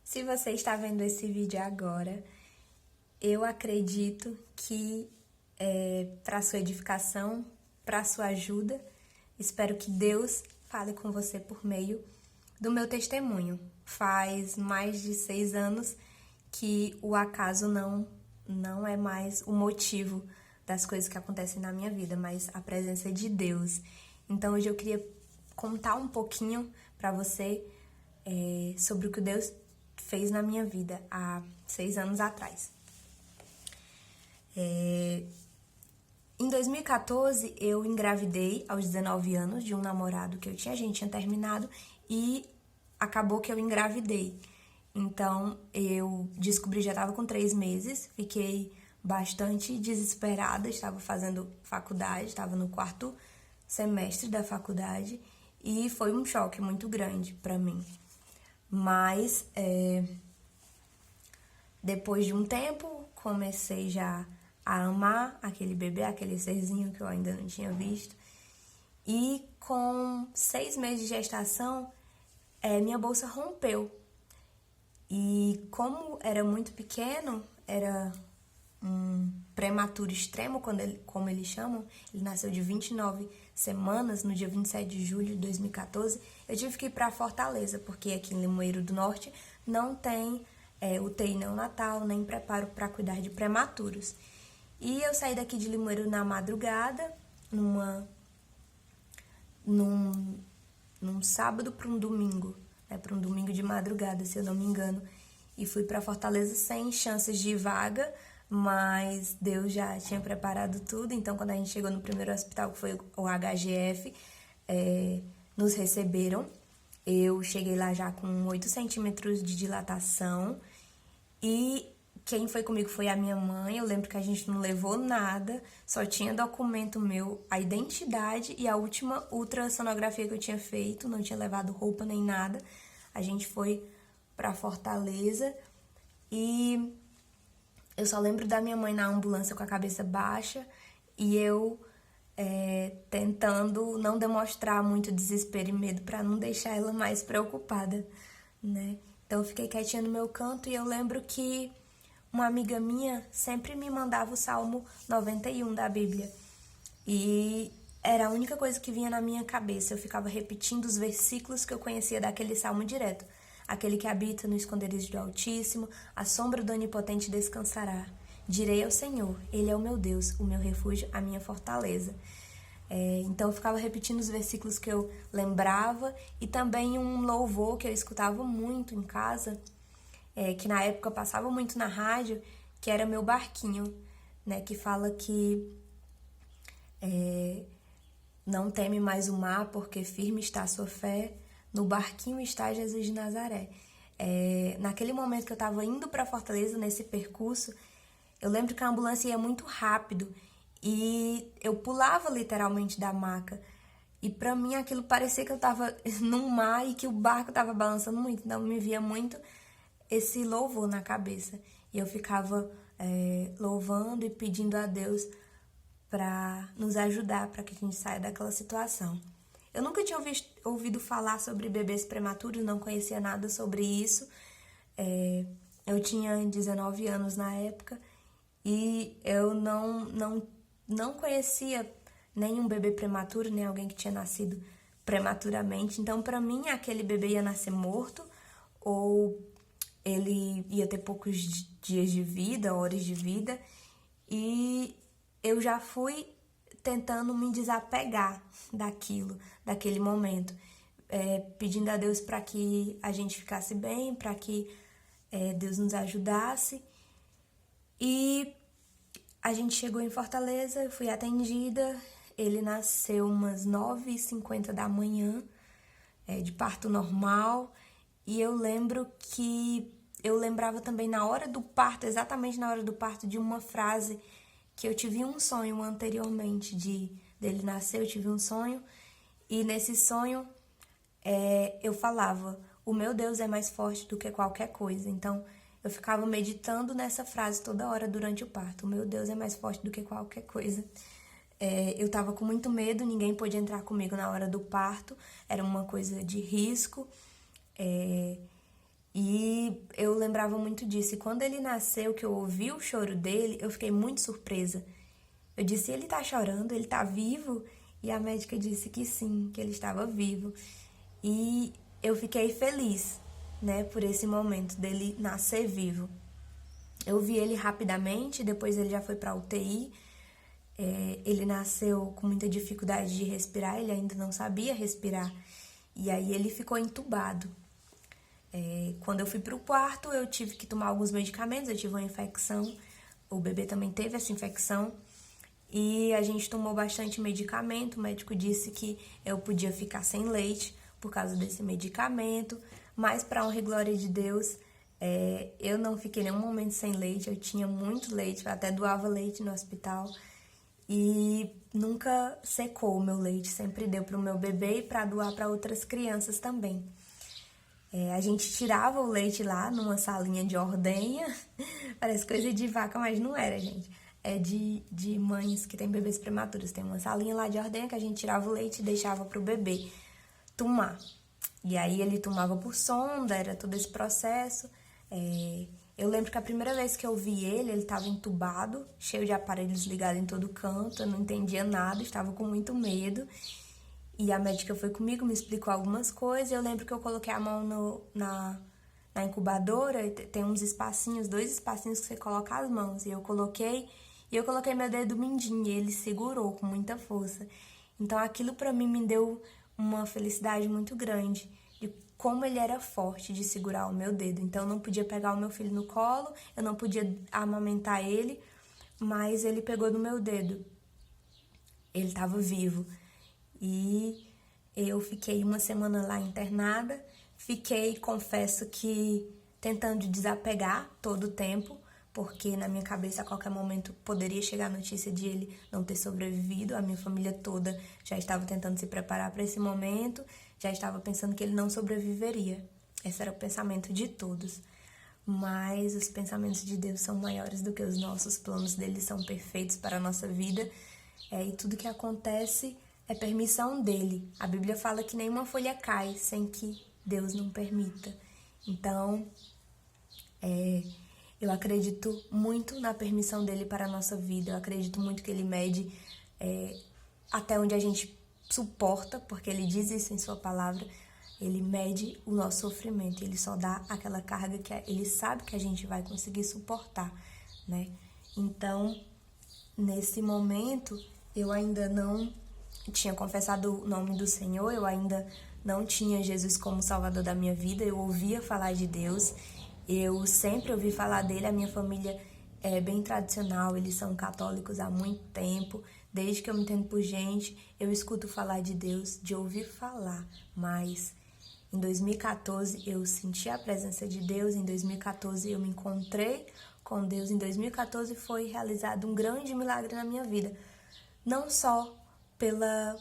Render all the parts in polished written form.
Se você está vendo esse vídeo agora, eu acredito que é para sua edificação, para sua ajuda. Espero que Deus fale com você por meio do meu testemunho. Faz mais de 6 anos que o acaso não é mais o motivo das coisas que acontecem na minha vida, mas a presença de Deus. Então hoje eu queria contar um pouquinho para você sobre o que Deus fez na minha vida há 6 anos atrás. Em 2014, eu engravidei aos 19 anos de um namorado que eu tinha, a gente tinha terminado e acabou que eu engravidei. Então, eu descobri, já estava com 3 meses, fiquei bastante desesperada, estava fazendo faculdade, estava no 4º semestre da faculdade e foi um choque muito grande para mim. Mas, depois de um tempo, comecei já a amar aquele bebê, aquele serzinho que eu ainda não tinha visto. E com 6 meses de gestação, minha bolsa rompeu. E como era muito pequeno, era um prematuro extremo, como eles chamam, ele nasceu de 29 semanas, no dia 27 de julho de 2014, eu tive que ir para Fortaleza, porque aqui em Limoeiro do Norte não tem UTI neonatal, nem preparo para cuidar de prematuros. E eu saí daqui de Limoeiro na madrugada, num sábado para um domingo, para um domingo de madrugada, se eu não me engano, e fui para Fortaleza sem chances de vaga, mas Deus já tinha preparado tudo. Então, quando a gente chegou no primeiro hospital, que foi o HGF, nos receberam. Eu cheguei lá já com 8 centímetros de dilatação e quem foi comigo foi a minha mãe. Eu lembro que a gente não levou nada, só tinha documento meu, a identidade e a última ultrassonografia que eu tinha feito, não tinha levado roupa nem nada. A gente foi pra Fortaleza e eu só lembro da minha mãe na ambulância com a cabeça baixa e eu tentando não demonstrar muito desespero e medo para não deixar ela mais preocupada, né? Então eu fiquei quietinha no meu canto e eu lembro que uma amiga minha sempre me mandava o Salmo 91 da Bíblia. E era a única coisa que vinha na minha cabeça. Eu ficava repetindo os versículos que eu conhecia daquele salmo direto. Aquele que habita no esconderijo do Altíssimo, a sombra do Onipotente descansará. Direi ao Senhor, Ele é o meu Deus, o meu refúgio, a minha fortaleza. Então eu ficava repetindo os versículos que eu lembrava e também um louvor que eu escutava muito em casa, que na época passava muito na rádio, que era Meu Barquinho, né? Que fala que não teme mais o mar, porque firme está a sua fé, no barquinho está Jesus de Nazaré. Naquele momento que eu estava indo para Fortaleza, nesse percurso, eu lembro que a ambulância ia muito rápido e eu pulava literalmente da maca. E pra mim aquilo parecia que eu tava num mar e que o barco tava balançando muito, então me via muito esse louvor na cabeça. E eu ficava louvando e pedindo a Deus para nos ajudar, para que a gente saia daquela situação. Eu nunca tinha ouvido falar sobre bebês prematuros, não conhecia nada sobre isso. Eu tinha 19 anos na época e eu não conhecia nenhum bebê prematuro, nem alguém que tinha nascido prematuramente. Então, para mim, aquele bebê ia nascer morto ou ele ia ter poucos dias de vida, horas de vida, e eu já fui tentando me desapegar daquele momento, pedindo a Deus para que a gente ficasse bem, para que Deus nos ajudasse. E a gente chegou em Fortaleza, eu fui atendida, ele nasceu umas 9h50 da manhã, de parto normal, e eu lembro que eu lembrava também na hora do parto, exatamente na hora do parto, de uma frase que eu tive um sonho anteriormente dele nascer, eu tive um sonho, e nesse sonho eu falava, o meu Deus é mais forte do que qualquer coisa. Então eu ficava meditando nessa frase toda hora durante o parto, o meu Deus é mais forte do que qualquer coisa. Eu tava com muito medo, ninguém pôde entrar comigo na hora do parto, era uma coisa de risco, e eu lembrava muito disso. E quando ele nasceu, que eu ouvi o choro dele, eu fiquei muito surpresa. Eu disse, ele tá chorando? Ele tá vivo? E a médica disse que sim, que ele estava vivo. E eu fiquei feliz, né, por esse momento dele nascer vivo. Eu vi ele rapidamente, depois ele já foi pra UTI. Ele nasceu com muita dificuldade de respirar, ele ainda não sabia respirar. E aí ele ficou entubado. Quando eu fui pro quarto, eu tive que tomar alguns medicamentos, eu tive uma infecção. O bebê também teve essa infecção. E a gente tomou bastante medicamento. O médico disse que eu podia ficar sem leite por causa desse medicamento. Mas, para honra e glória de Deus, eu não fiquei nenhum momento sem leite. Eu tinha muito leite, eu até doava leite no hospital. E nunca secou o meu leite, sempre deu para o meu bebê e para doar para outras crianças também. A gente tirava o leite lá numa salinha de ordenha. Parece coisa de vaca, mas não era, gente. É de mães que têm bebês prematuros. Tem uma salinha lá de ordenha que a gente tirava o leite e deixava pro bebê tomar. E aí ele tomava por sonda, era todo esse processo. Eu lembro que a primeira vez que eu vi ele estava entubado, cheio de aparelhos ligados em todo canto, eu não entendia nada, estava com muito medo. E a médica foi comigo, me explicou algumas coisas. Eu lembro que eu coloquei a mão na incubadora, e tem uns espacinhos, 2 espacinhos que você coloca as mãos. E eu coloquei meu dedo mindinho e ele segurou com muita força. Então aquilo pra mim me deu uma felicidade muito grande de como ele era forte de segurar o meu dedo. Então eu não podia pegar o meu filho no colo, eu não podia amamentar ele, mas ele pegou no meu dedo. Ele estava vivo. E eu fiquei uma semana lá internada. Fiquei, confesso que, tentando desapegar todo o tempo, porque na minha cabeça a qualquer momento poderia chegar a notícia de ele não ter sobrevivido. A minha família toda já estava tentando se preparar para esse momento, já estava pensando que ele não sobreviveria. Esse era o pensamento de todos. Mas os pensamentos de Deus são maiores do que os nossos, planos dele são perfeitos para a nossa vida. E tudo que acontece é permissão dele. A Bíblia fala que nenhuma folha cai sem que Deus não permita. Então, eu acredito muito na permissão dele para a nossa vida. Eu acredito muito que ele mede até onde a gente suporta, porque ele diz isso em sua palavra. Ele mede o nosso sofrimento. Ele só dá aquela carga que ele sabe que a gente vai conseguir suportar, né? Então, nesse momento, eu ainda não tinha confessado o nome do Senhor, eu ainda não tinha Jesus como Salvador da minha vida. Eu ouvia falar de Deus, eu sempre ouvi falar dele. A minha família é bem tradicional, eles são católicos há muito tempo. Desde que eu me entendo por gente, eu escuto falar de Deus, de ouvir falar. Mas em 2014 eu senti a presença de Deus, em 2014 eu me encontrei com Deus, em 2014 foi realizado um grande milagre na minha vida. Não só pela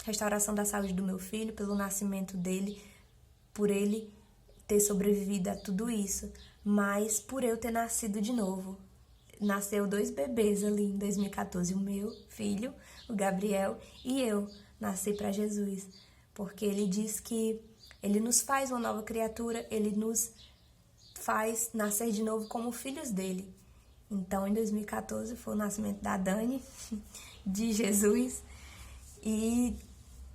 restauração da saúde do meu filho, pelo nascimento dele, por ele ter sobrevivido a tudo isso, mas por eu ter nascido de novo. Nasceu 2 bebês ali em 2014, o meu filho, o Gabriel, e eu nasci para Jesus, porque ele diz que ele nos faz uma nova criatura, ele nos faz nascer de novo como filhos dele. Então, em 2014 foi o nascimento da Dani, de Jesus, e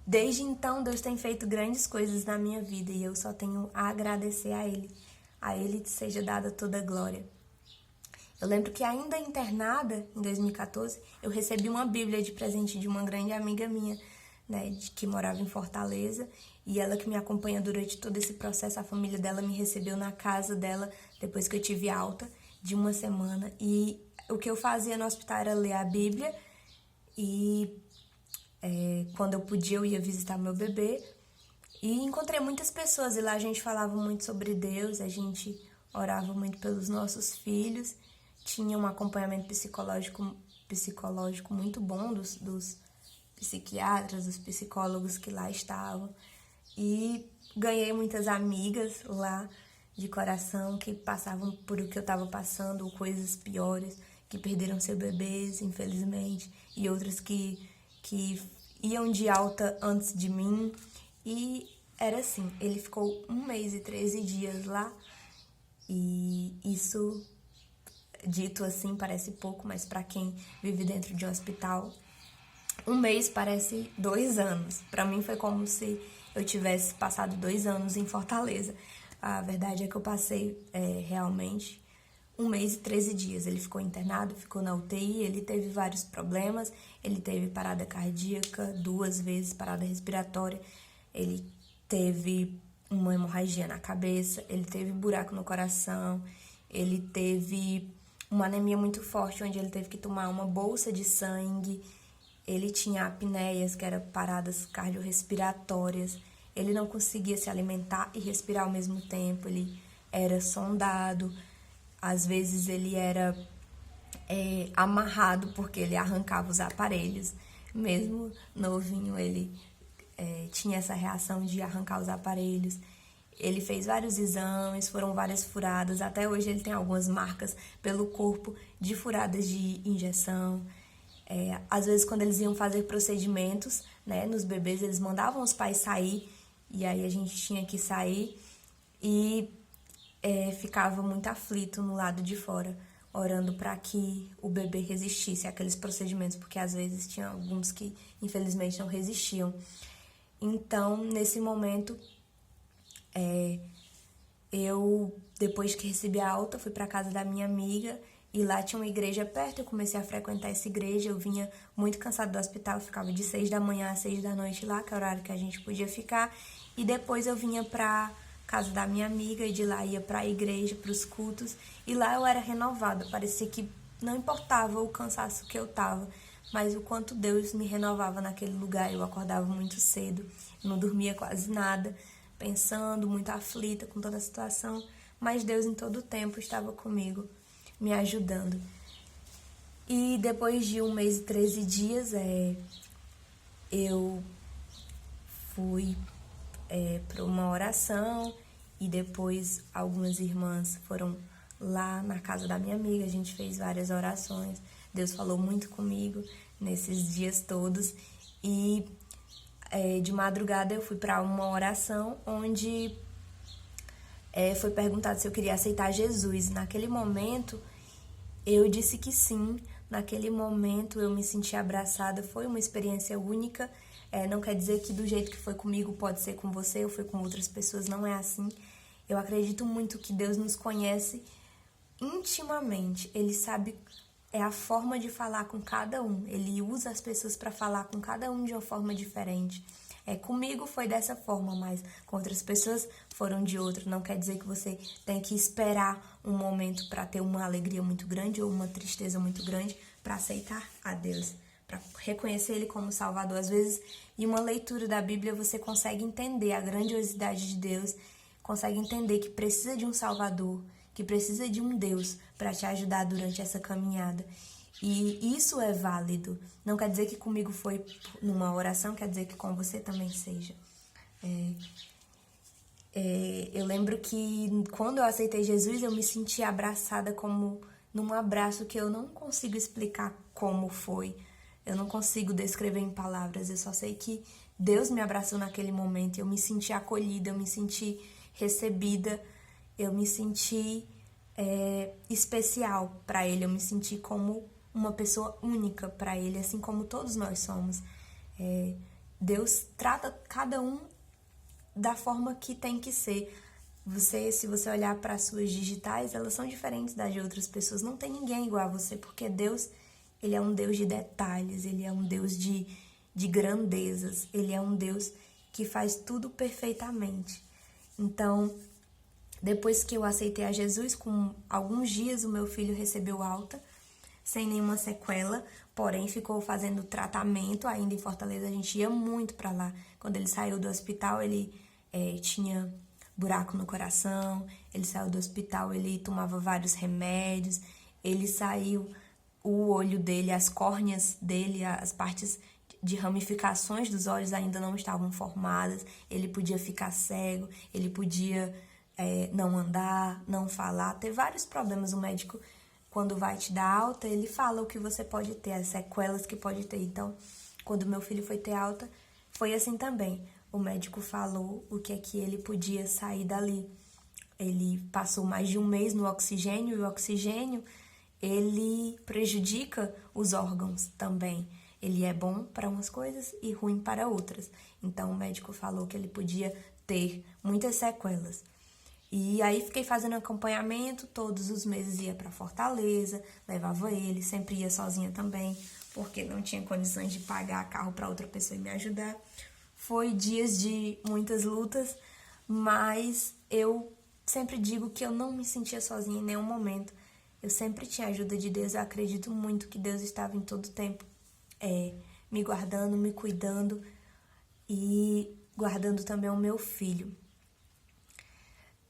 desde então Deus tem feito grandes coisas na minha vida e eu só tenho a agradecer a Ele seja dada toda a glória. Eu lembro que ainda internada, em 2014, eu recebi uma Bíblia de presente de uma grande amiga minha, né, que morava em Fortaleza, e ela que me acompanha durante todo esse processo. A família dela me recebeu na casa dela depois que eu tive alta de uma semana, e o que eu fazia no hospital era ler a Bíblia, e quando eu podia eu ia visitar meu bebê, e encontrei muitas pessoas, e lá a gente falava muito sobre Deus, a gente orava muito pelos nossos filhos, tinha um acompanhamento psicológico muito bom dos psiquiatras, dos psicólogos que lá estavam, e ganhei muitas amigas lá de coração que passavam por o que eu estava passando, ou coisas piores, que perderam seus bebês, infelizmente, e outras que iam de alta antes de mim. E era assim, ele ficou 1 mês e 13 dias lá, E isso, dito assim, parece pouco, mas para quem vive dentro de um hospital, um mês parece 2 anos. Para mim foi como se eu tivesse passado 2 anos em Fortaleza. A verdade é que eu passei realmente 1 mês e 13 dias. Ele ficou internado, ficou na UTI, ele teve vários problemas, ele teve parada cardíaca 2 vezes, parada respiratória, ele teve uma hemorragia na cabeça, ele teve buraco no coração, ele teve uma anemia muito forte, onde ele teve que tomar uma bolsa de sangue, ele tinha apneias, que eram paradas cardiorrespiratórias, ele não conseguia se alimentar e respirar ao mesmo tempo, ele era sondado, às vezes ele era amarrado porque ele arrancava os aparelhos, mesmo novinho ele tinha essa reação de arrancar os aparelhos. Ele fez vários exames, foram várias furadas, até hoje ele tem algumas marcas pelo corpo de furadas de injeção. Às vezes quando eles iam fazer procedimentos, né, nos bebês, eles mandavam os pais sair, e aí a gente tinha que sair e ficava muito aflito no lado de fora, orando para que o bebê resistisse àqueles procedimentos, porque às vezes tinha alguns que infelizmente não resistiam. Então, nesse momento, eu, depois que recebi a alta, fui para casa da minha amiga e lá tinha uma igreja perto. Eu comecei a frequentar essa igreja. Eu vinha muito cansada do hospital, eu ficava de 6 da manhã às 6 da noite lá, que é o horário que a gente podia ficar. E depois eu vinha para casa da minha amiga e de lá ia para a igreja, para os cultos. E lá eu era renovada, parecia que não importava o cansaço que eu tava, mas o quanto Deus me renovava naquele lugar. Eu acordava muito cedo, não dormia quase nada, pensando, muito aflita com toda a situação, mas Deus em todo o tempo estava comigo, me ajudando. E depois de 1 mês e 13 dias, eu fui para uma oração e depois algumas irmãs foram lá na casa da minha amiga, a gente fez várias orações. Deus falou muito comigo nesses dias todos e de madrugada eu fui para uma oração onde foi perguntado se eu queria aceitar Jesus. Naquele momento eu disse que sim. Naquele momento eu me senti abraçada, foi uma experiência única. Não quer dizer que do jeito que foi comigo pode ser com você ou foi com outras pessoas, não é assim. Eu acredito muito que Deus nos conhece intimamente, Ele sabe a forma de falar com cada um, Ele usa as pessoas para falar com cada um de uma forma diferente. Comigo foi dessa forma, mas com outras pessoas foram de outra. Não quer dizer que você tem que esperar um momento para ter uma alegria muito grande ou uma tristeza muito grande para aceitar a Deus, para reconhecer Ele como Salvador. Às vezes, em uma leitura da Bíblia, você consegue entender a grandiosidade de Deus, consegue entender que precisa de um Salvador, que precisa de um Deus para te ajudar durante essa caminhada. E isso é válido. Não quer dizer que comigo foi numa oração, quer dizer que com você também seja. Eu lembro que quando eu aceitei Jesus, eu me senti abraçada como num abraço que eu não consigo explicar como foi. Eu não consigo descrever em palavras. Eu só sei que Deus me abraçou naquele momento. Eu me senti acolhida, eu me senti recebida, eu me senti especial para Ele. Eu me senti como uma pessoa única para Ele, assim como todos nós somos. Deus trata cada um da forma que tem que ser. Se você olhar para as suas digitais, elas são diferentes das de outras pessoas. Não tem ninguém igual a você, porque Deus, Ele é um Deus de detalhes, Ele é um Deus de grandezas, Ele é um Deus que faz tudo perfeitamente. Então, depois que eu aceitei a Jesus, com alguns dias o meu filho recebeu alta, sem nenhuma sequela, porém ficou fazendo tratamento ainda em Fortaleza. A gente ia muito para lá. Quando ele saiu do hospital, ele tinha buraco no coração, ele saiu do hospital, ele tomava vários remédios, ele saiu, o olho dele, as córneas dele, as partes de ramificações dos olhos ainda não estavam formadas, ele podia ficar cego, ele podia não andar, não falar, ter vários problemas. O médico, quando vai te dar alta, ele fala o que você pode ter, as sequelas que pode ter. Então, quando meu filho foi ter alta, foi assim também. O médico falou o que é que ele podia sair dali. ele passou mais de um mês no oxigênio, e o oxigênio, ele prejudica os órgãos também. Ele é bom para umas coisas e ruim para outras. Então, o médico falou que ele podia ter muitas sequelas. E aí, fiquei fazendo acompanhamento, todos os meses ia para Fortaleza, levava ele, sempre ia sozinha também, porque não tinha condições de pagar carro para outra pessoa e me ajudar. Foi dias de muitas lutas, mas eu sempre digo que eu não me sentia sozinha em nenhum momento. Eu sempre tinha a ajuda de Deus. Eu acredito muito que Deus estava em todo tempo me guardando, me cuidando e guardando também o meu filho.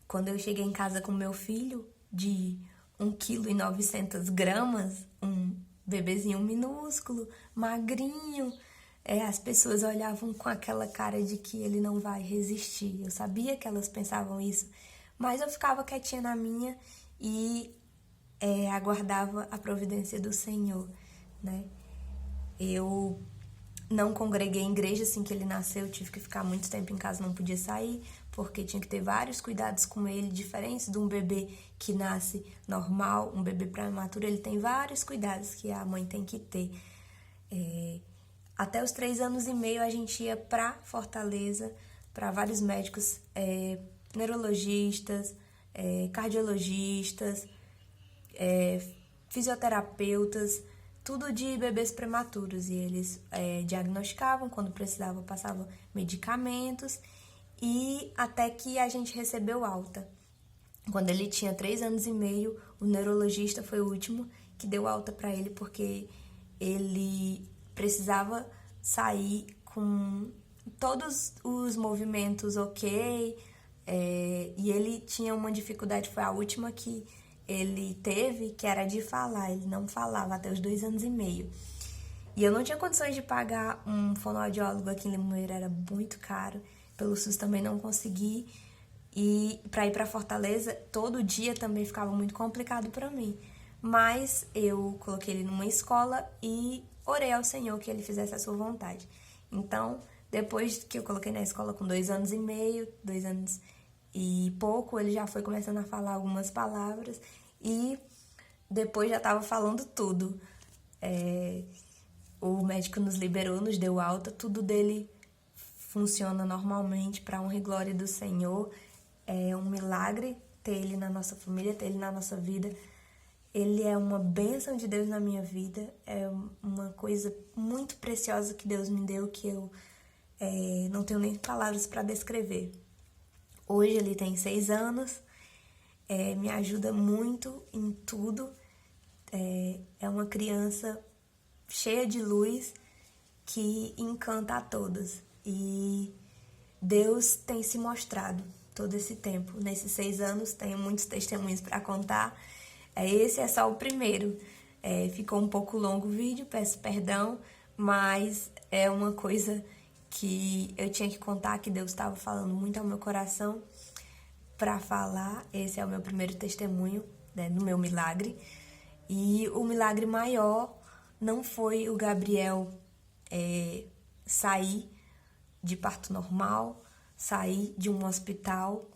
Quando eu cheguei em casa com meu filho, de 1,9 kg, um bebezinho minúsculo, magrinho, as pessoas olhavam com aquela cara de que ele não vai resistir. Eu sabia que elas pensavam isso, mas eu ficava quietinha na minha e aguardava a providência do Senhor, né? Eu não congreguei em igreja assim que ele nasceu, tive que ficar muito tempo em casa, não podia sair, porque tinha que ter vários cuidados com ele, diferentes de um bebê que nasce normal, um bebê prematuro, ele tem vários cuidados que a mãe tem que ter. Até os 3 anos e meio a gente ia para Fortaleza, para vários médicos, neurologistas, cardiologistas, fisioterapeutas, tudo de bebês prematuros. E eles diagnosticavam, quando precisava, passavam medicamentos, e até que a gente recebeu alta. Quando ele tinha 3 anos e meio, o neurologista foi o último que deu alta para ele, porque ele precisava sair com todos os movimentos ok, e ele tinha uma dificuldade, foi a última que ele teve, que era de falar. Ele não falava até os 2 anos e meio. E eu não tinha condições de pagar um fonoaudiólogo aqui em Limoeiro, era muito caro. Pelo SUS também não consegui. E para ir para Fortaleza, todo dia também ficava muito complicado para mim. Mas eu coloquei ele numa escola e orei ao Senhor que ele fizesse a sua vontade. Então, depois que eu coloquei na escola com 2 anos e meio, 2 anos e pouco, ele já foi começando a falar algumas palavras e depois já estava falando tudo. O médico nos liberou, nos deu alta, tudo dele funciona normalmente, para honra e glória do Senhor. É um milagre ter ele na nossa família, ter ele na nossa vida. Ele é uma bênção de Deus na minha vida, é uma coisa muito preciosa que Deus me deu, que eu não tenho nem palavras para descrever. Hoje ele tem 6 anos, me ajuda muito em tudo, é uma criança cheia de luz que encanta a todos. E Deus tem se mostrado todo esse tempo. Nesses 6 anos, tenho muitos testemunhos para contar. Esse é só o primeiro. Ficou um pouco longo o vídeo, peço perdão, mas é uma coisa que eu tinha que contar, que Deus estava falando muito ao meu coração para falar. Esse é o meu primeiro testemunho, né, do meu milagre. E o milagre maior não foi o Gabriel sair de parto normal, sair de um hospital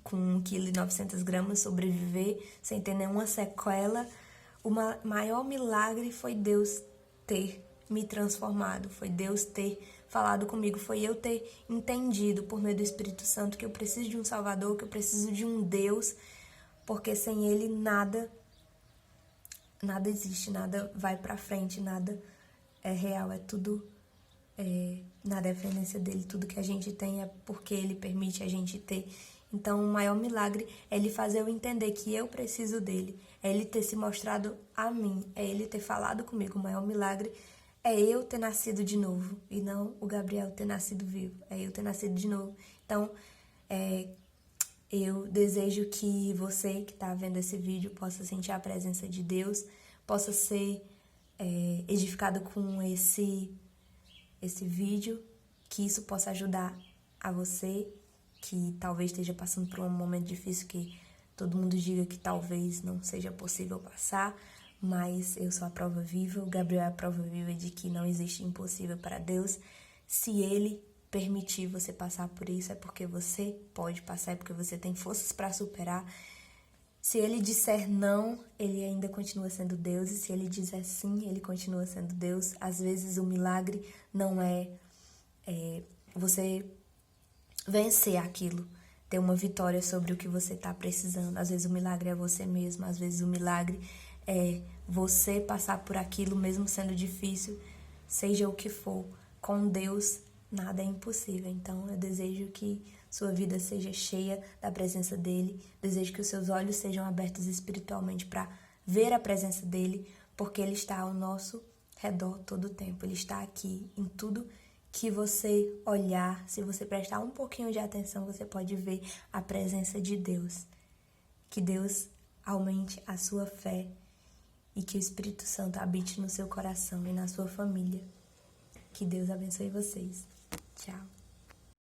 com 1,9 kg, sobreviver sem ter nenhuma sequela. O maior milagre foi Deus ter me transformado, foi Deus ter falado comigo, foi eu ter entendido por meio do Espírito Santo que eu preciso de um Salvador, que eu preciso de um Deus, porque sem Ele nada existe, nada vai pra frente, nada é real, é tudo, na dependência dele, tudo que a gente tem é porque Ele permite a gente ter. Então, o maior milagre é Ele fazer eu entender que eu preciso dEle, é Ele ter se mostrado a mim, é Ele ter falado comigo. O maior milagre é eu ter nascido de novo, e não o Gabriel ter nascido vivo, é eu ter nascido de novo. Então, eu desejo que você que está vendo esse vídeo possa sentir a presença de Deus, possa ser edificado com esse vídeo, que isso possa ajudar a você que talvez esteja passando por um momento difícil, que todo mundo diga que talvez não seja possível passar, mas eu sou a prova viva, o Gabriel é a prova viva de que não existe impossível para Deus. Se Ele permitir você passar por isso, é porque você pode passar, é porque você tem forças para superar. Se ele disser não, ele ainda continua sendo Deus, e se ele disser sim, ele continua sendo Deus. Às vezes o milagre não é você vencer aquilo, ter uma vitória sobre o que você está precisando. Às vezes o milagre é você mesmo, às vezes o milagre é você passar por aquilo mesmo sendo difícil, seja o que for. Com Deus, nada é impossível. Então, eu desejo que sua vida seja cheia da presença dele, desejo que os seus olhos sejam abertos espiritualmente para ver a presença dele, porque ele está ao nosso redor todo o tempo. Ele está aqui em tudo que você olhar. Se você prestar um pouquinho de atenção, você pode ver a presença de Deus. Que Deus aumente a sua fé e que o Espírito Santo habite no seu coração e na sua família. Que Deus abençoe vocês. Tchau.